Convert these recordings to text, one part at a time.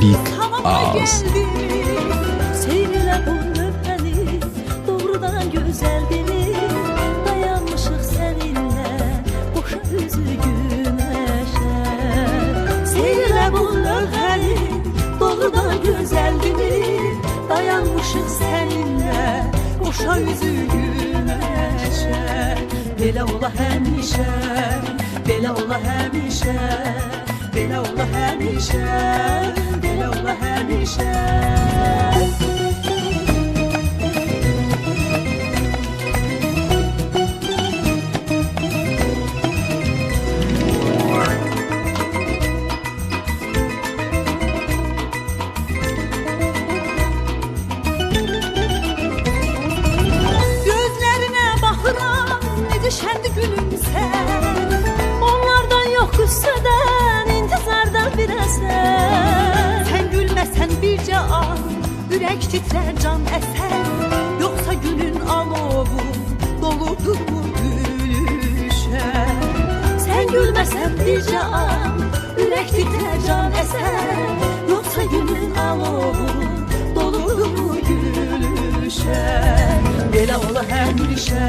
Big Ağız. Seyrele bu öpəni, doğrudan gözəl dili. Dayanmışıq səninlə, boşa üzü günəşə. Seyrele bu öpəni, doğrudan gözəl dili. Dayanmışıq səninlə, boşa üzü günəşə. Belə ola həmişə, belə ola həmişə, belə ola həmişə, belə ola həmişə. Gözlərinə baxıram, necə şəndi gülümsən. Onlardan yox qüssədən, intizardan bir əsər. Sən gülməsən bircə an, ürək titrər, can əsər. Yoxsa günün alovu doludurmu gülüşər. Sən gülməsən bircə an, ürək titrər, can əsər. Yoxsa günün alovu doludurmu gülüşər. Belə ola həmişə,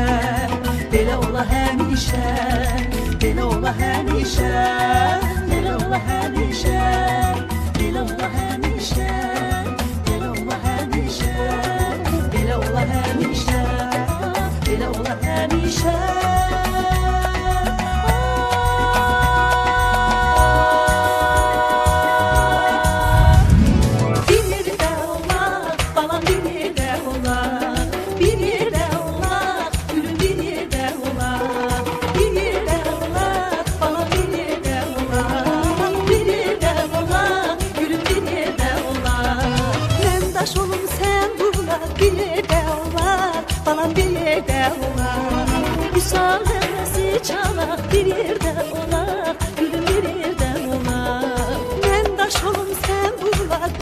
belə ola həmişə, belə ola həmişə, belə ola həmişə, belə ola həmişə, belə ola həmişə, belə ola həmişə, belə ola həmişə. Bir yerdə olaq, balam bir yerdə olaq, bir yerdə olaq, gülüm bir yerdə olaq, bir yerdə olaq, balam bir yerdə olaq, bir yerdə olaq, gülüm bir yerdə olaq. Mən daş olum sən bulaq, bir yerdə olaq, balam bir yerdə olaq. Vüsal nəğməsi çalaq, bir yerdə olaq.